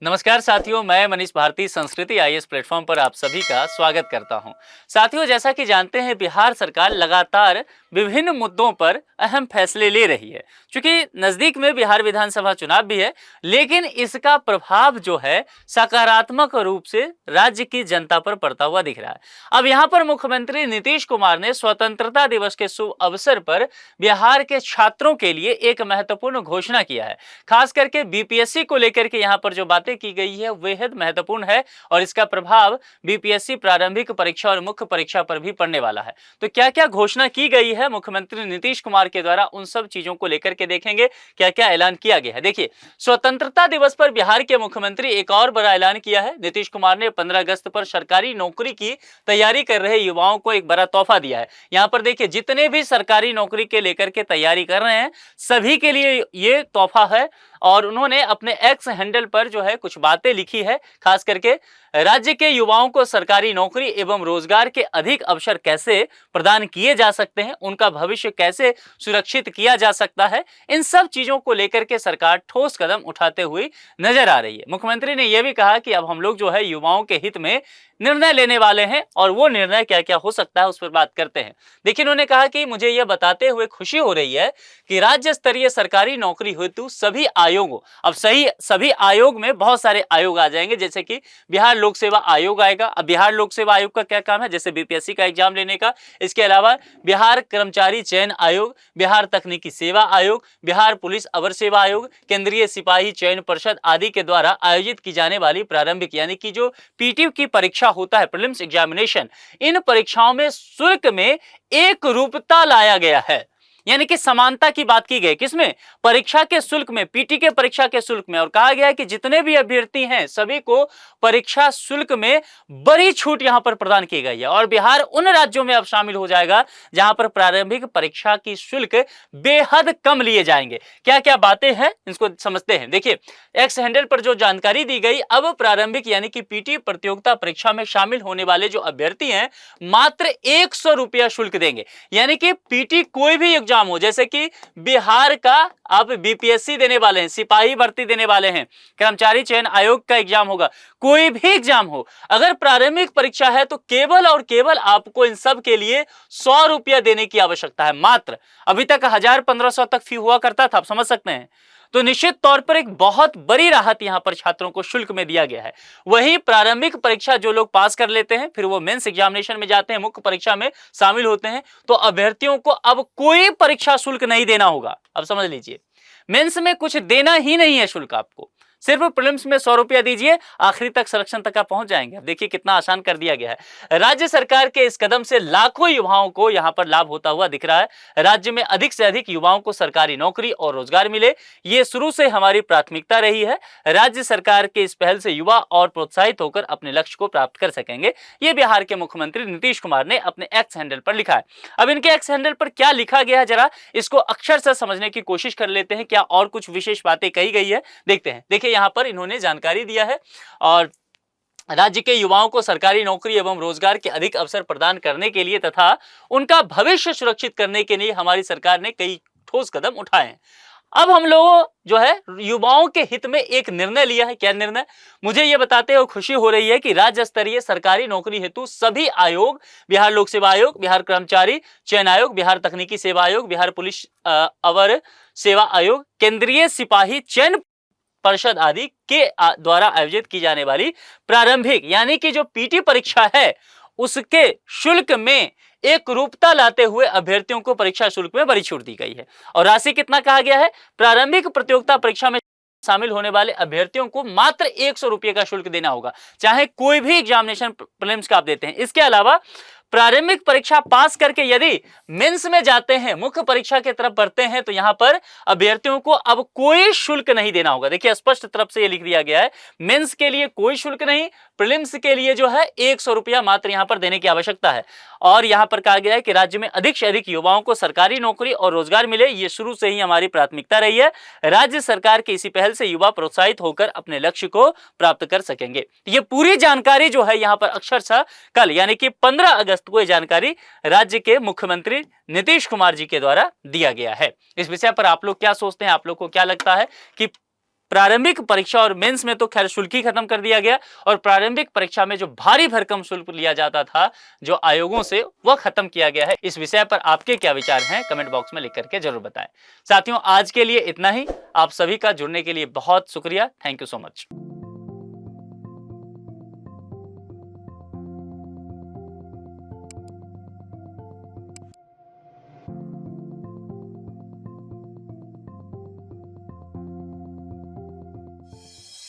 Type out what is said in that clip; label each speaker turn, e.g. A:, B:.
A: नमस्कार साथियों, मैं मनीष भारती संस्कृति आईएएस प्लेटफॉर्म पर आप सभी का स्वागत करता हूं। साथियों, जैसा कि जानते हैं, बिहार सरकार लगातार विभिन्न मुद्दों पर अहम फैसले ले रही है। क्योंकि नजदीक में बिहार विधानसभा चुनाव भी है, लेकिन इसका प्रभाव जो है सकारात्मक रूप से राज्य की जनता पर पड़ता हुआ दिख रहा है। अब यहाँ पर मुख्यमंत्री नीतीश कुमार ने स्वतंत्रता दिवस के शुभ अवसर पर बिहार के छात्रों के लिए एक महत्वपूर्ण घोषणा किया है। खास करके बीपीएससी को लेकर के यहाँ पर जो बातें की गई है बेहद महत्वपूर्ण है और इसका प्रभाव बीपीएससी प्रारंभिक परीक्षा और मुख्य परीक्षा पर भी पड़ने वाला है। तो क्या क्या घोषणा की गई है मुख्यमंत्री नीतीश कुमार के द्वारा, उन सब चीजों को लेकर के देखेंगे क्या क्या ऐलान किया गया है। देखिए, स्वतंत्रता दिवस पर बिहार के मुख्यमंत्री एक और बड़ा ऐलान किया है। नीतीश कुमार ने 15 अगस्त पर सरकारी नौकरी की तैयारी कर रहे युवाओं को एक बड़ा तोहफा दिया है। यहाँ पर देखिए, जितने भी सरकारी नौकरी के लेकर के तैयारी कर रहे हैं सभी के लिए ये तोहफा है। और उन्होंने अपने एक्स हैंडल पर जो है कुछ बातें लिखी है, खास करके राज्य के युवाओं को सरकारी नौकरी एवं रोजगार के अधिक अवसर कैसे प्रदान किए जा सकते हैं, उनका भविष्य कैसे सुरक्षित किया जा सकता है, इन सब चीजों को लेकर के सरकार ठोस कदम उठाते हुए नजर आ रही है। मुख्यमंत्री ने यह भी कहा कि अब हम लोग जो है युवाओं के हित में निर्णय लेने वाले हैं और वो निर्णय क्या क्या हो सकता है उस पर बात करते हैं। देखिए, उन्होंने कहा कि मुझे यह बताते हुए खुशी हो रही है कि राज्य स्तरीय सरकारी नौकरी हेतु सभी आयोगों, अब सभी आयोग में बहुत सारे आयोग आ जाएंगे, जैसे कि बिहार लोक सेवा आयोग आएगा। अब बिहार लोक सेवा आयोग का क्या काम है, जैसे बीपीएससी का एग्जाम लेने का। इसके अलावा बिहार कर्मचारी चयन आयोग, बिहार तकनीकी सेवा आयोग, बिहार पुलिस अवर सेवा आयोग, केंद्रीय सिपाही चयन परिषद आदि के द्वारा आयोजित की जाने वाली प्रारंभिक यानी कि जो पीटी की परीक्षा होता है, प्रीलिम्स एग्जामिनेशन, इन परीक्षाओं में शुल्क में एक रूपता लाया गया है। यानी कि समानता की बात की गई, किसमें? परीक्षा के शुल्क में, पीटी के परीक्षा के शुल्क में। और कहा गया है कि जितने भी अभ्यर्थी हैं सभी को परीक्षा शुल्क में बड़ी छूट यहां पर प्रदान की गई है। और बिहार उन राज्यों में अब शामिल हो जाएगा जहां पर प्रारंभिक परीक्षा की शुल्क बेहद कम लिए जाएंगे। क्या क्या बातें हैं इसको समझते हैं। देखिए, एक्स हैंडल पर जो जानकारी दी गई, अब प्रारंभिक यानी कि पीटी प्रतियोगिता परीक्षा में शामिल होने वाले जो अभ्यर्थी हैं मात्र 100 रुपया शुल्क देंगे। यानी कि पीटी कोई भी एग्जाम हो, जैसे कि बिहार का आप बीपीएससी देने वाले हैं, सिपाही भर्ती देने वाले हैं, कर्मचारी चयन आयोग का एग्जाम होगा, कोई भी एग्जाम हो, अगर प्रारंभिक परीक्षा है तो केवल और केवल आपको इन सब के लिए 100 रुपया देने की आवश्यकता है मात्र। अभी तक 1000-1500 तक फी हुआ करता था, आप समझ सकते हैं। तो निश्चित तौर पर एक बहुत बड़ी राहत यहां पर छात्रों को शुल्क में दिया गया है। वहीं प्रारंभिक परीक्षा जो लोग पास कर लेते हैं फिर वो मेंस एग्जामिनेशन में जाते हैं, मुख्य परीक्षा में शामिल होते हैं, तो अभ्यर्थियों को अब कोई परीक्षा शुल्क नहीं देना होगा। अब समझ लीजिए, मेंस में कुछ देना ही नहीं है शुल्क आपको, सिर्फ प्रीलिम्स में 100 रुपया दीजिए, आखिरी तक सिलेक्शन तक आप पहुंच जाएंगे। अब देखिए कितना आसान कर दिया गया है। राज्य सरकार के इस कदम से लाखों युवाओं को यहां पर लाभ होता हुआ दिख रहा है। राज्य में अधिक से अधिक युवाओं को सरकारी नौकरी और रोजगार मिले, ये शुरू से हमारी प्राथमिकता रही है। राज्य सरकार के इस पहल से युवा और प्रोत्साहित होकर अपने लक्ष्य को प्राप्त कर सकेंगे। ये बिहार के मुख्यमंत्री नीतीश कुमार ने अपने एक्स हैंडल पर लिखा है। अब इनके एक्स हैंडल पर क्या लिखा गया है, जरा इसको अक्षर से समझने की कोशिश कर लेते हैं। क्या और कुछ विशेष बातें कही गई है, देखते हैं। देखिए, यहां पर इन्होंने जानकारी दिया है और राज्य के युवाओं को सरकारी नौकरी एवं रोजगार के अधिक अवसर प्रदान करने के लिए तथा उनका भविष्य सुरक्षित करने के लिए हमारी सरकार ने कई ठोस कदम उठाए हैं। अब हम लोगों जो है युवाओं के हित में एक निर्णय लिया है। क्या निर्णय? मुझे यह बताते हुए खुशी हो रही है कि राज्य स्तरीय सरकारी नौकरी हेतु सभी आयोग, बिहार लोक सेवा आयोग, बिहार कर्मचारी चयन आयोग, बिहार तकनीकी सेवा आयोग, बिहार पुलिस अवर सेवा आयोग, केंद्रीय सिपाही चयन परिषद आदि के द्वारा आयोजित की जाने वाली प्रारंभिक यानी कि जो पीटी परीक्षा है उसके शुल्क में एक रूपता लाते हुए अभ्यर्थियों को परीक्षा शुल्क में बड़ी छूट दी गई है। और राशि कितना कहा गया है? प्रारंभिक प्रतियोगिता परीक्षा में शामिल होने वाले अभ्यर्थियों को मात्र 100 रुपये का शुल्क देना होगा, चाहे कोई भी एग्जामिनेशन प्रीलिम्स का आप देते हैं। इसके अलावा प्रारंभिक परीक्षा पास करके यदि मेंस में जाते हैं, मुख्य परीक्षा की तरफ बढ़ते हैं, तो यहां पर अभ्यर्थियों को अब कोई शुल्क नहीं देना होगा। देखिए, स्पष्ट तरफ से यह लिख दिया गया है, मेंस के लिए कोई शुल्क नहीं, प्रीलिम्स के लिए जो है 100 रुपया मात्र यहां पर देने की आवश्यकता है। और यहां पर कहा गया है कि राज्य में अधिक से अधिक युवाओं को सरकारी नौकरी और रोजगार मिले, ये शुरू से ही हमारी प्राथमिकता रही है। राज्य सरकार की इसी पहल से युवा प्रोत्साहित होकर अपने लक्ष्य को प्राप्त कर सकेंगे। ये पूरी जानकारी जो है यहां पर अक्षरशः कल यानी कि 15 अगस्त को यह जानकारी राज्य के मुख्यमंत्री नीतीश कुमार जी के द्वारा दिया गया है। इस विषय पर आप लोग क्या सोचते हैं? आप लोग को क्या लगता है कि प्रारंभिक परीक्षा और मेंस में तो खैर शुल्क ही खत्म कर दिया गया और प्रारंभिक परीक्षा में जो भारी भरकम शुल्क लिया जाता था जो आयोगों से, वह खत्म किया गया है। इस विषय पर आपके क्या विचार हैं कमेंट बॉक्स में लिख करके जरूर बताएं। साथियों, आज के लिए इतना ही। आप सभी का जुड़ने के लिए बहुत शुक्रिया। Thank you so much.